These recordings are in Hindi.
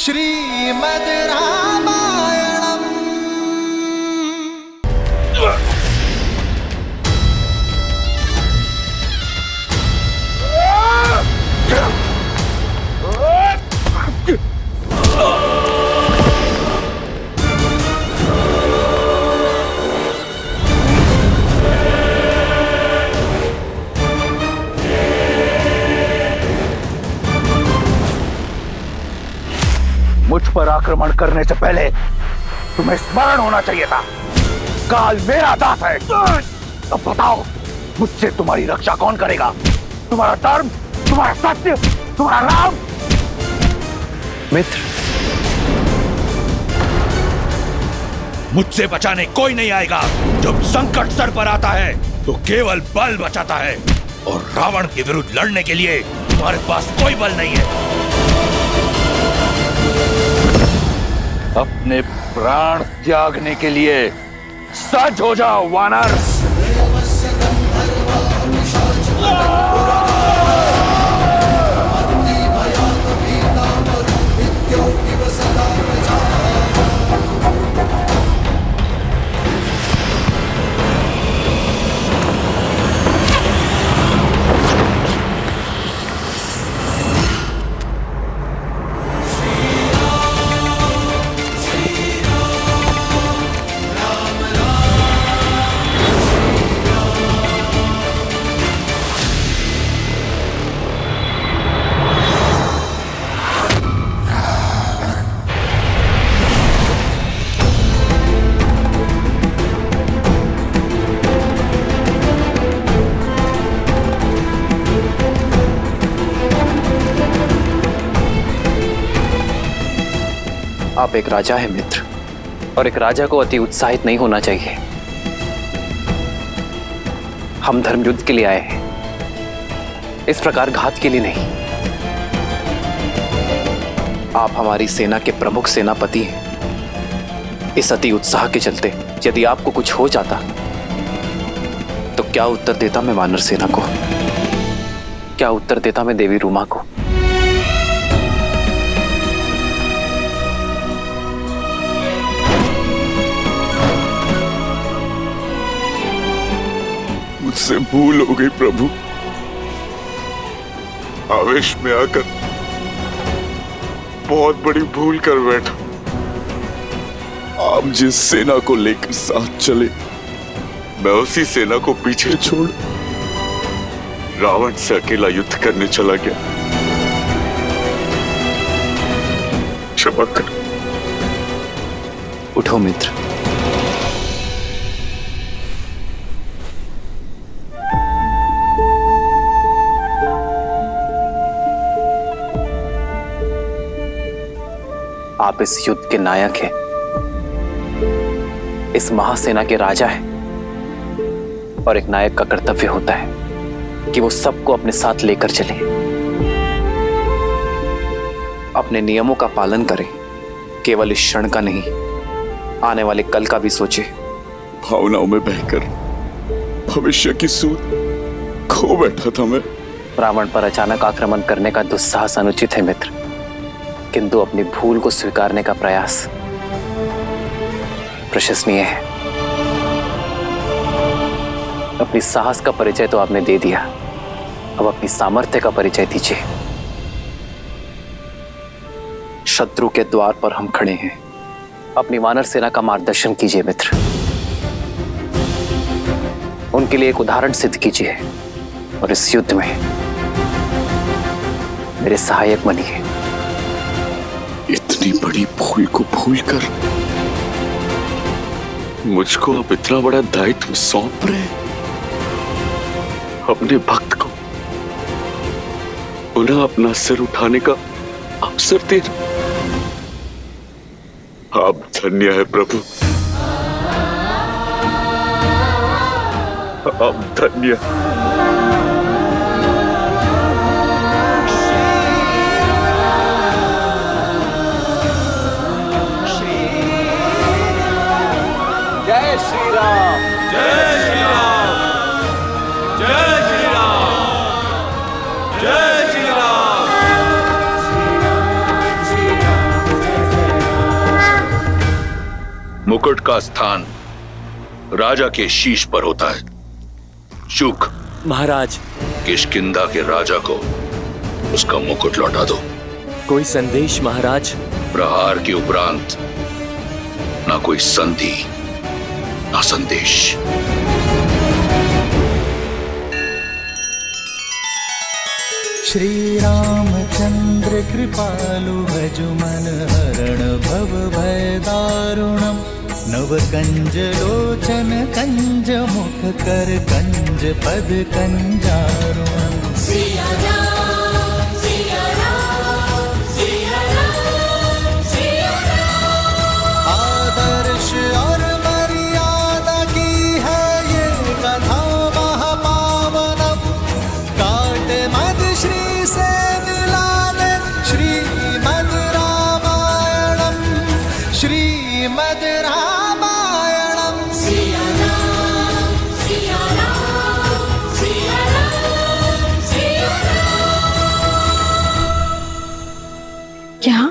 श्रीमद् रामायणम्। मुझ पर आक्रमण करने से पहले तुम्हें स्मरण होना चाहिए था, काल मेरा दास है। अब बताओ, मुझसे तुम्हारी रक्षा कौन करेगा? तुम्हारा धर्म, तुम्हारा सत्य, तुम्हारा राम? मित्र, मुझसे बचाने कोई नहीं आएगा। जब संकट सर पर आता है तो केवल बल बचाता है, और रावण के विरुद्ध लड़ने के लिए तुम्हारे पास कोई बल नहीं है। अपने प्राण त्यागने के लिए सज हो जाओ वानर। आप एक राजा हैं मित्र, और एक राजा को अति उत्साहित नहीं होना चाहिए। हम धर्म युद्ध के लिए आए हैं, इस प्रकार घात के लिए नहीं। आप हमारी सेना के प्रमुख सेनापति हैं। इस अति उत्साह के चलते यदि आपको कुछ हो जाता तो क्या उत्तर देता मैं वानर सेना को? क्या उत्तर देता मैं देवी रूमा को? मुझसे भूल हो गई प्रभु। आवेश में आकर बहुत बड़ी भूल कर बैठा। आप जिस सेना को लेकर साथ चले, मैं उसी सेना को पीछे छोड़ रावण से अकेला युद्ध करने चला गया। क्षमा कर। उठो मित्र। आप इस युद्ध के नायक हैं, इस महासेना के राजा हैं, और एक नायक का कर्तव्य होता है कि वो सबको अपने साथ लेकर चले, अपने नियमों का पालन करें। केवल इस क्षण का नहीं, आने वाले कल का भी सोचे। भावनाओं में बहकर भविष्य की सूझ खो बैठा था मैं। रावण पर अचानक आक्रमण करने का दुस्साहस अनुचित है मित्र, किंतु अपनी भूल को स्वीकारने का प्रयास प्रशंसनीय है। अपनी साहस का परिचय तो आपने दे दिया, अब अपनी सामर्थ्य का परिचय दीजिए। शत्रु के द्वार पर हम खड़े हैं, अपनी वानर सेना का मार्गदर्शन कीजिए मित्र। उनके लिए एक उदाहरण सिद्ध कीजिए, और इस युद्ध में मेरे सहायक बनिए। इतनी बड़ी भूल को भूलकर मुझको अब इतना बड़ा दायित्व सौंप रहे हैं। अपने भक्त को पुनः अपना सिर उठाने का अवसर दे। आप धन्य है प्रभु, आप धन्य। जय श्री राम। जय श्री राम। जय श्री राम। जय श्री राम। मुकुट का स्थान राजा के शीश पर होता है। शुक, महाराज, किष्किंधा के राजा को उसका मुकुट लौटा दो। कोई संदेश महाराज? प्रहार के उपरांत ना कोई संधि ना संदेश। श्री रामचंद्र कृपालु भजु मन हरण भव भय दारुणम। नव कंज लोचन कंज मुख कर कंज पद कंजारुणम। सिया राम, सिया राम, सिया राम, सिया राम। आदर्श और मर्यादा की है ये कथा महापावनम। काट मद श्री से मिला दे श्रीमद् रामायणम। श्रीमद् रामायणम। सिया राम, सिया राम, सिया राम, सिया राम। क्या?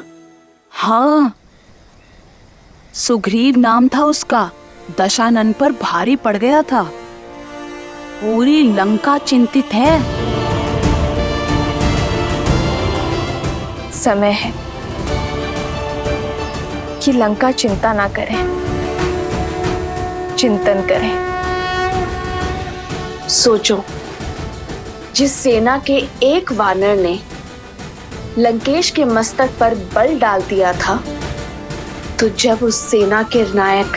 हाँ, सुग्रीव नाम था उसका। दशानन पर भारी पड़ गया था। पूरी लंका चिंतित है। समय है कि लंका चिंता ना करें, चिंतन करें। सोचो, जिस सेना के एक वानर ने लंकेश के मस्तक पर बल डाल दिया था, तो जब उस सेना के नायक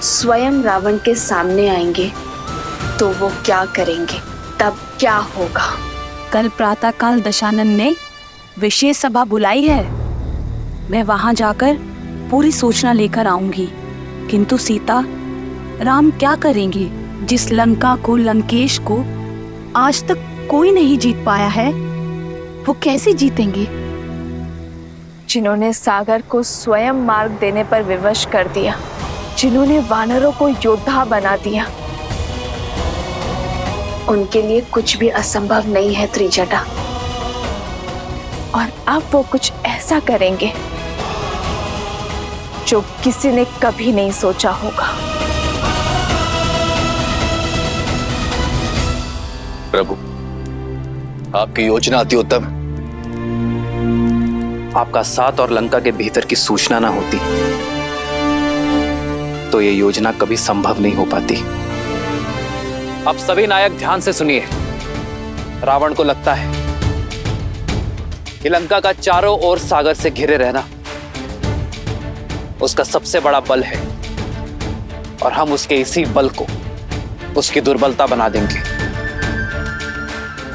स्वयं रावण के सामने आएंगे तो वो क्या करेंगे, तब क्या होगा? कल प्रातःकाल दशानन ने विशेष सभा बुलाई है। मैं वहां जाकर पूरी सूचना लेकर आऊंगी। किंतु सीता, राम क्या करेंगे? जिस लंका को, लंकेश को आज तक कोई नहीं जीत पाया है, वो कैसे जीतेंगे? जिन्होंने सागर को स्वयं मार्ग देने पर विवश कर दिया, जिन्होंने वानरों को योद्धा बना दिया, उनके लिए कुछ भी असंभव नहीं है त्रिजटा। और अब वो कुछ ऐसा करेंगे जो किसी ने कभी नहीं सोचा होगा। प्रभु, आपकी योजना अति उत्तम। आपका साथ और लंका के भीतर की सूचना ना होती तो ये योजना कभी संभव नहीं हो पाती। अब सभी नायक ध्यान से सुनिए। रावण को लगता है कि लंका का चारों ओर सागर से घिरे रहना उसका सबसे बड़ा बल है, और हम उसके इसी बल को उसकी दुर्बलता बना देंगे।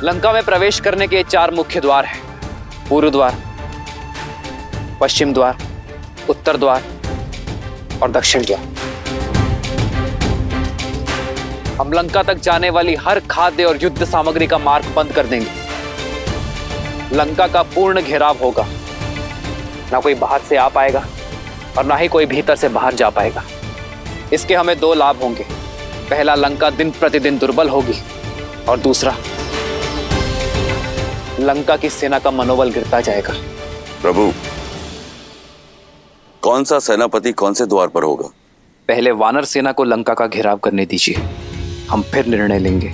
लंका में प्रवेश करने के 4 मुख्य द्वार हैं: पूर्व द्वार, पश्चिम द्वार, उत्तर द्वार और दक्षिण द्वार। हम लंका तक जाने वाली हर खाद्य और युद्ध सामग्री का मार्ग बंद कर देंगे। लंका का पूर्ण घेराव होगा। ना कोई बाहर से आ पाएगा और ना ही कोई भीतर से बाहर जा पाएगा। इसके हमें 2 लाभ होंगे। पहला, लंका दिन प्रतिदिन दुर्बल होगी, और दूसरा, लंका की सेना का मनोबल गिरता जाएगा। प्रभु, कौन सा सेनापति कौन से द्वार पर होगा? पहले वानर सेना को लंका का घेराव करने दीजिए। हम फिर निर्णय लेंगे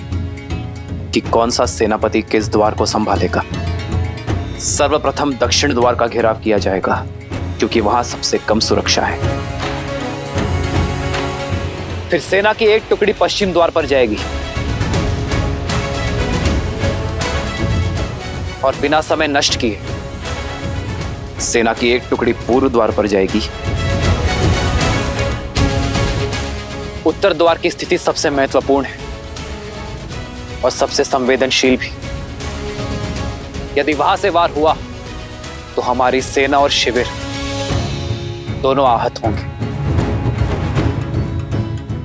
कि कौन सा सेनापति किस द्वार को संभालेगा। सर्वप्रथम दक्षिण द्वार का घेराव किया जाएगा, क्योंकि वहां सबसे कम सुरक्षा है। फिर सेना की एक टुकड़ी पश्चिम द्वार पर जाएगी और बिना समय नष्ट किए सेना की एक टुकड़ी पूर्व द्वार पर जाएगी। उत्तर द्वार की स्थिति सबसे महत्वपूर्ण है और सबसे संवेदनशील भी। यदि वहां से वार हुआ तो हमारी सेना और शिविर दोनों आहत होंगे।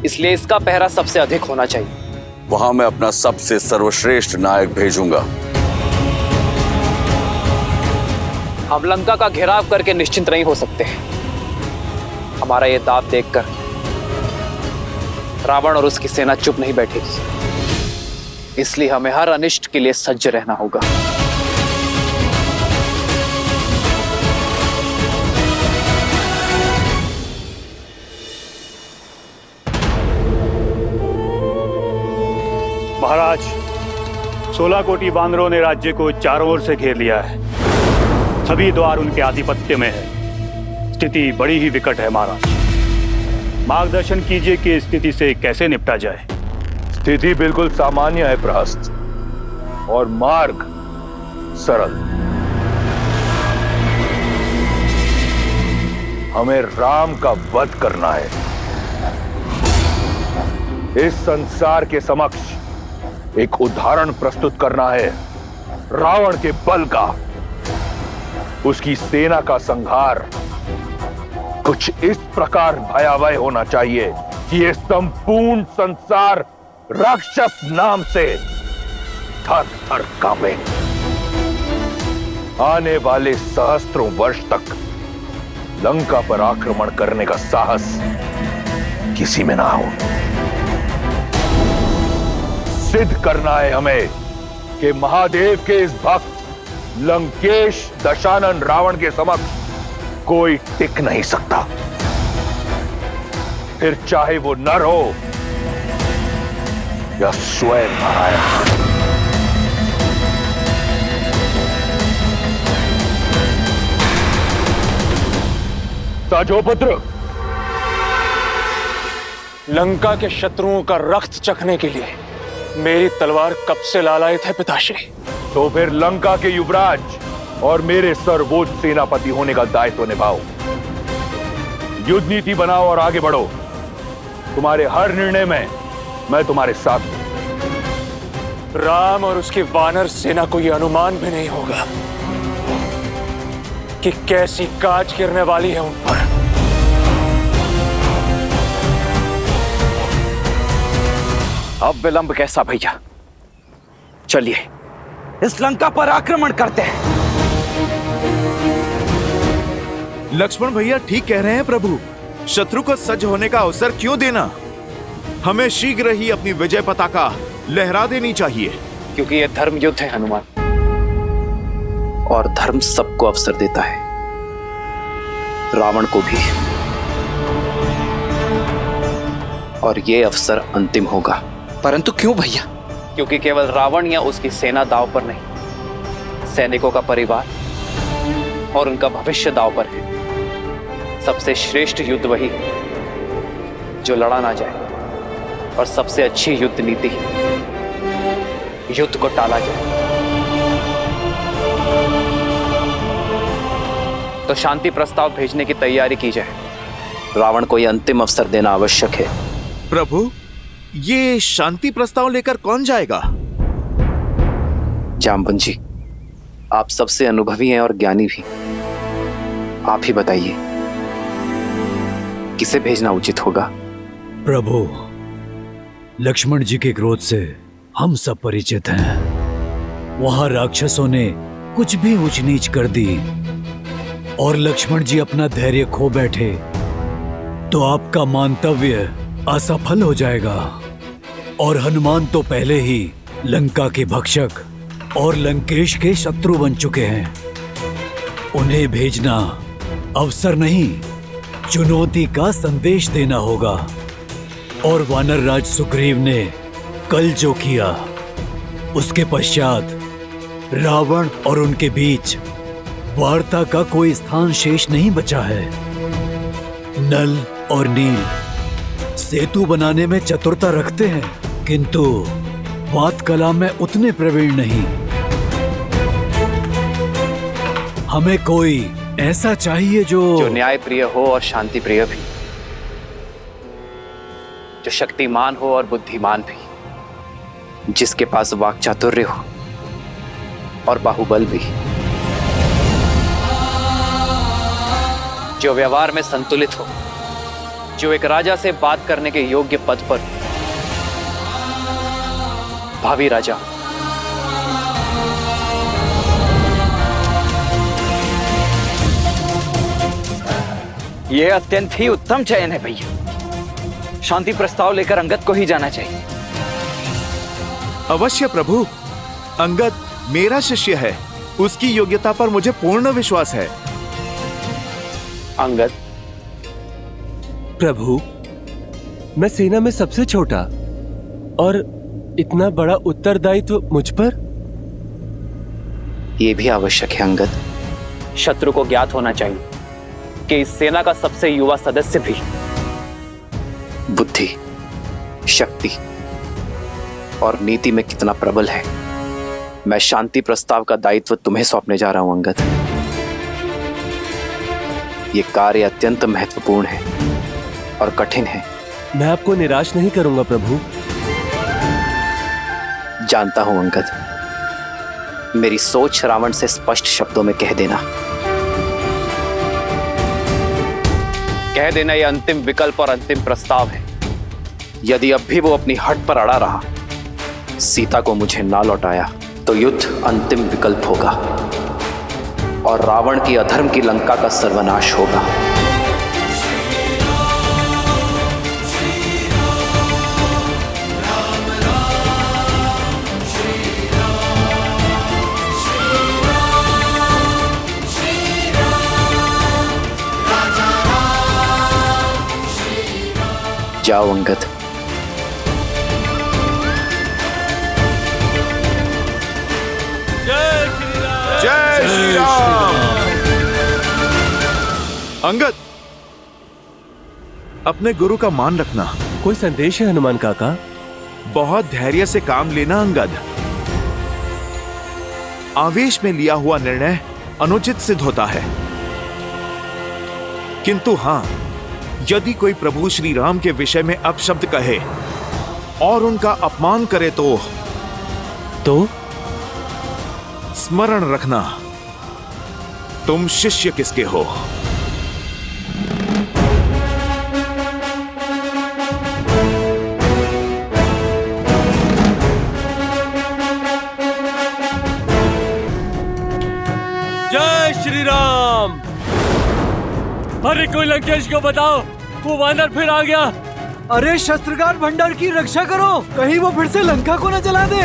इसलिए इसका पहरा सबसे अधिक होना चाहिए। वहां मैं अपना सबसे सर्वश्रेष्ठ नायक भेजूंगा। हम लंका का घेराव करके निश्चिंत नहीं हो सकते। हमारा यह दाव देखकर रावण और उसकी सेना चुप नहीं बैठेगी। इसलिए हमें हर अनिष्ट के लिए सज्ज रहना होगा। 16 कोटि बानरों ने राज्य को चारों ओर से घेर लिया है। सभी द्वार उनके आधिपत्य में है। स्थिति बड़ी ही विकट है महाराज। मार्गदर्शन कीजिए कि इस स्थिति से कैसे निपटा जाए। स्थिति बिल्कुल सामान्य है प्रहस्त, और मार्ग सरल। हमें राम का वध करना है। इस संसार के समक्ष एक उदाहरण प्रस्तुत करना है रावण के बल का। उसकी सेना का संहार कुछ इस प्रकार भयावह होना चाहिए कि यह संपूर्ण संसार राक्षस नाम से थर थर कांपे। आने वाले सहस्त्रों वर्ष तक लंका पर आक्रमण करने का साहस किसी में ना हो। सिद्ध करना है हमें कि महादेव के इस भक्त लंकेश दशानन रावण के समक्ष कोई टिक नहीं सकता, फिर चाहे वो नर हो या स्वयं नारायण। साजोपुत्र, लंका के शत्रुओं का रक्त चखने के लिए मेरी तलवार कब से लालायित है पिताश्री। तो फिर लंका के युवराज और मेरे सर्वोच्च सेनापति होने का दायित्व निभाओ। युद्ध नीति बनाओ और आगे बढ़ो। तुम्हारे हर निर्णय में मैं तुम्हारे साथ हूं। राम और उसकी वानर सेना को यह अनुमान भी नहीं होगा कि कैसी काज गिरने वाली है उन पर। अब विलंब कैसा भैया, चलिए इस लंका पर आक्रमण करते हैं। लक्ष्मण भैया ठीक कह रहे हैं प्रभु। शत्रु को सज्ज होने का अवसर क्यों देना? हमें शीघ्र ही अपनी विजय पताका लहरा देनी चाहिए। क्योंकि यह धर्म युद्ध है हनुमान, और धर्म सबको अवसर देता है, रावण को भी। और यह अवसर अंतिम होगा। परंतु क्यों भैया? क्योंकि केवल रावण या उसकी सेना दांव पर नहीं, सैनिकों का परिवार और उनका भविष्य दांव पर है। सबसे श्रेष्ठ युद्ध वही जो लड़ा ना जाए, और सबसे अच्छी युद्ध नीति युद्ध को टाला जाए। तो शांति प्रस्ताव भेजने की तैयारी की जाए। रावण को यह अंतिम अवसर देना आवश्यक है। प्रभु, ये शांति प्रस्ताव लेकर कौन जाएगा? जामवंत जी, आप सबसे अनुभवी हैं और ज्ञानी भी। आप ही बताइए किसे भेजना उचित होगा? प्रभु, लक्ष्मण जी के क्रोध से हम सब परिचित हैं। वहां राक्षसों ने कुछ भी ऊंच नीच कर दी और लक्ष्मण जी अपना धैर्य खो बैठे, तो आपका मानतव्य असफल हो जाएगा। और हनुमान तो पहले ही लंका के भक्षक और लंकेश के शत्रु बन चुके हैं। उन्हें भेजना अवसर नहीं, चुनौती का संदेश देना होगा। और वानर राज सुग्रीव ने कल जो किया, उसके पश्चात रावण और उनके बीच वार्ता का कोई स्थान शेष नहीं बचा है। नल और नील सेतु बनाने में चतुरता रखते हैं, किंतु बात कला में उतने प्रवीण नहीं। हमें कोई ऐसा चाहिए जो न्याय प्रिय हो और शांति प्रिय भी, जो शक्तिमान हो और बुद्धिमान भी, जिसके पास वाक चातुर्य हो और बाहुबल भी, जो व्यवहार में संतुलित हो, जो एक राजा से बात करने के योग्य पद पर, भावी राजा। यह अत्यंत ही उत्तम चयन है भैया। शांति प्रस्ताव लेकर अंगद को ही जाना चाहिए। अवश्य प्रभु। अंगद मेरा शिष्य है, उसकी योग्यता पर मुझे पूर्ण विश्वास है। अंगद? प्रभु, मैं सेना में सबसे छोटा, और इतना बड़ा उत्तरदायित्व मुझ पर। ये भी आवश्यक है अंगद। शत्रु को ज्ञात होना चाहिए कि इस सेना का सबसे युवा सदस्य भी बुद्धि, शक्ति और नीति में कितना प्रबल है। मैं शांति प्रस्ताव का दायित्व तुम्हें सौंपने जा रहा हूं अंगद। ये कार्य अत्यंत महत्वपूर्ण है और कठिन है। मैं आपको निराश नहीं करूंगा प्रभु। जानता हूं अंगद, मेरी सोच रावण से स्पष्ट शब्दों में कह देना। कह देना ये अंतिम विकल्प और अंतिम प्रस्ताव है। यदि अब भी वो अपनी हट पर अड़ा रहा, सीता को मुझे ना लौटाया, तो युद्ध अंतिम विकल्प होगा और रावण की अधर्म की लंका का सर्वनाश होगा। जाओ अंगद। जय श्री राम। अंगद, अपने गुरु का मान रखना। कोई संदेश है हनुमान काका? बहुत धैर्य से काम लेना अंगद। आवेश में लिया हुआ निर्णय अनुचित सिद्ध होता है, किंतु हां, यदि कोई प्रभु श्री राम के विषय में अपशब्द कहे और उनका अपमान करे तो स्मरण रखना, तुम शिष्य किसके हो। जय श्री राम। अरे कोई लंकेश को बताओ, वो वानर फिर आ गया। अरे शस्त्रगार भंडार की रक्षा करो, कहीं वो फिर से लंका को न जला दे।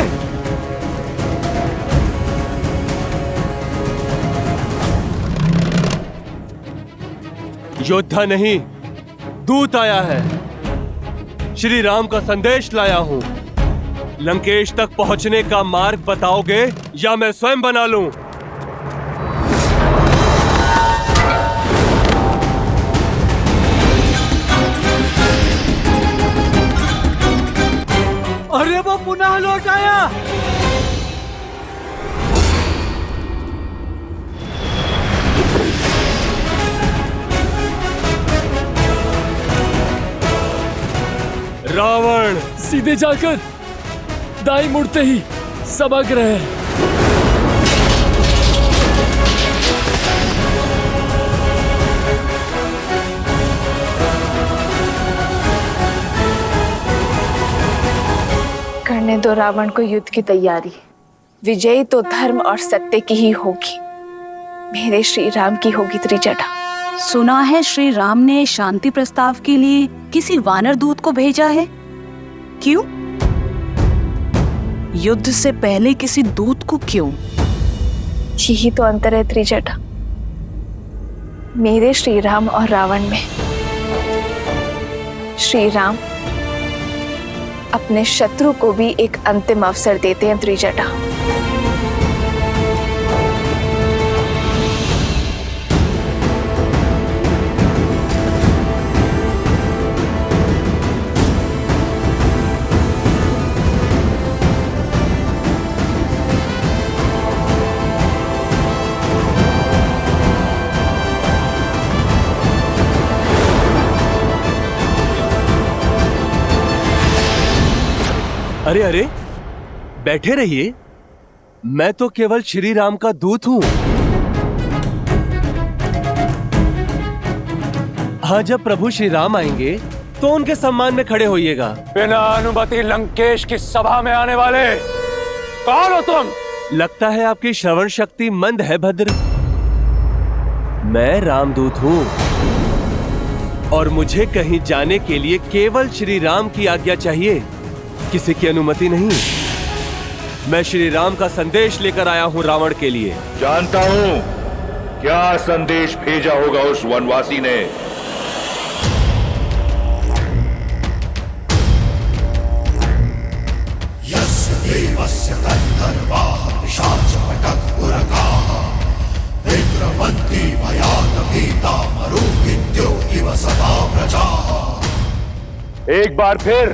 योद्धा नहीं, दूत आया है। श्री राम का संदेश लाया हूं। लंकेश तक पहुंचने का मार्ग बताओगे या मैं स्वयं बना लूं? अरे वो पुनः लौट आया। रावण सीधे जाकर दाई मुड़ते ही समग्र है। करने दो रावण को युद्ध की तैयारी। विजयी तो धर्म और सत्य की ही होगी। मेरे श्री राम की होगी त्रिजटा। सुना है श्री राम ने शांति प्रस्ताव के लिए किसी वानर दूत को भेजा है। क्यों? युद्ध से पहले किसी दूत को क्यों? यही तो अंतर है त्रिजटा, मेरे श्री राम और रावण में। श्री राम अपने शत्रु को भी एक अंतिम अवसर देते हैं त्रिजटा। अरे अरे, बैठे रहिए। मैं तो केवल श्री राम का दूत हूं। हाँ, जब प्रभु श्री राम आएंगे तो उनके सम्मान में खड़े होइएगा। बिना अनुमति लंकेश की सभा में आने वाले कौन हो तुम? लगता है आपकी श्रवण शक्ति मंद है भद्र। मैं रामदूत हूं और मुझे कहीं जाने के लिए केवल श्री राम की आज्ञा चाहिए, किसी की अनुमति नहीं। मैं श्री राम का संदेश लेकर आया हूं रावण के लिए। जानता हूं क्या संदेश भेजा होगा उस वनवासी ने। यस्य देवस्य गन्धर्वाः पिशाचपटकुरकाः विद्रवन्ति भयात् भीता मरुभिद्यो इव सदा प्रजाः। एक बार फिर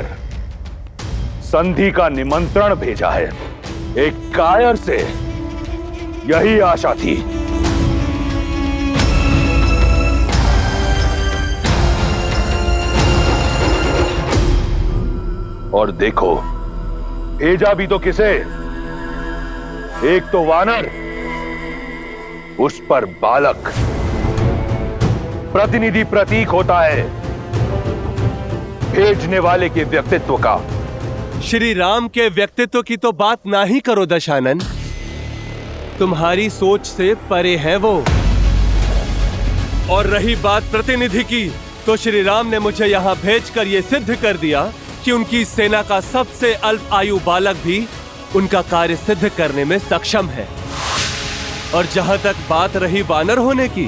संधि का निमंत्रण भेजा है। एक कायर से यही आशा थी। और देखो भेजा भी तो किसे? एक तो वानर, उस पर बालक प्रतिनिधि प्रतीक होता है भेजने वाले के व्यक्तित्व का। श्री राम के व्यक्तित्व की तो बात ना ही करो दशानन, तुम्हारी सोच से परे है वो। और रही बात प्रतिनिधि की, तो श्री राम ने मुझे यहाँ भेजकर ये सिद्ध कर दिया कि उनकी सेना का सबसे अल्प आयु बालक भी उनका कार्य सिद्ध करने में सक्षम है। और जहां तक बात रही वानर होने की,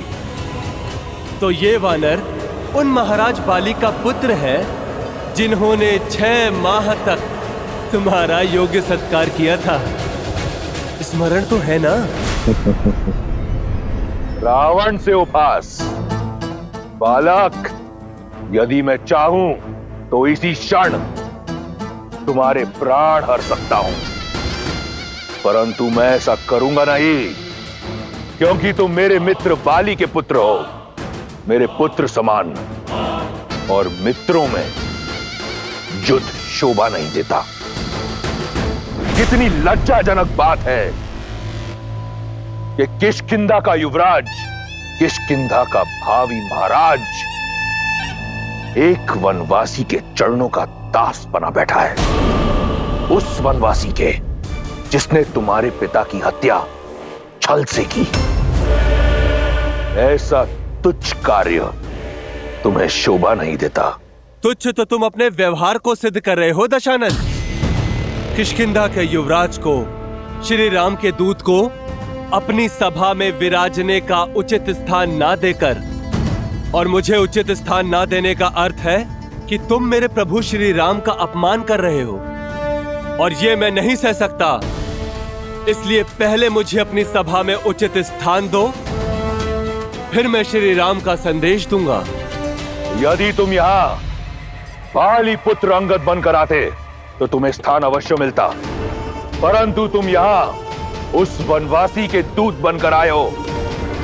तो ये वानर उन महाराज बाली का पुत्र है जिन्होंने 6 माह तक तुम्हारा योग्य सत्कार किया था। स्मरण तो है ना? रावण से उपहास। बालक, यदि मैं चाहूं तो इसी क्षण तुम्हारे प्राण हर सकता हूं, परंतु मैं ऐसा करूंगा नहीं, क्योंकि तुम मेरे मित्र बाली के पुत्र हो, मेरे पुत्र समान। और मित्रों में युद्ध शोभा नहीं देता। कितनी लज्जाजनक बात है कि किष्किंधा का युवराज, किष्किंधा का भावी महाराज एक वनवासी के चरणों का दास बना बैठा है। उस वनवासी के जिसने तुम्हारे पिता की हत्या छल से की। ऐसा तुच्छ कार्य तुम्हें शोभा नहीं देता। तुच्छ तो तुम अपने व्यवहार को सिद्ध कर रहे हो दशानन। किष्किंधा के युवराज को, श्री राम के दूत को अपनी सभा में विराजने का उचित स्थान ना देकर, और मुझे उचित स्थान ना देने का अर्थ है कि तुम मेरे प्रभु श्री राम का अपमान कर रहे हो, और ये मैं नहीं सह सकता। इसलिए पहले मुझे अपनी सभा में उचित स्थान दो, फिर मैं श्री राम का संदेश दूंगा। यदि तुम यहाँ बाली पुत्र अंगद बनकर आते तो तुम्हें स्थान अवश्य मिलता, परंतु तुम यहाँ उस वनवासी के दूत बनकर आए हो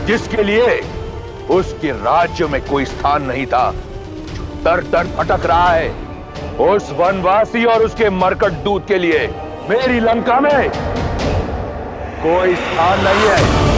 जिसके लिए उसके राज्य में कोई स्थान नहीं था, दर दर भटक रहा है। उस वनवासी और उसके मरकट दूत के लिए मेरी लंका में कोई स्थान नहीं है।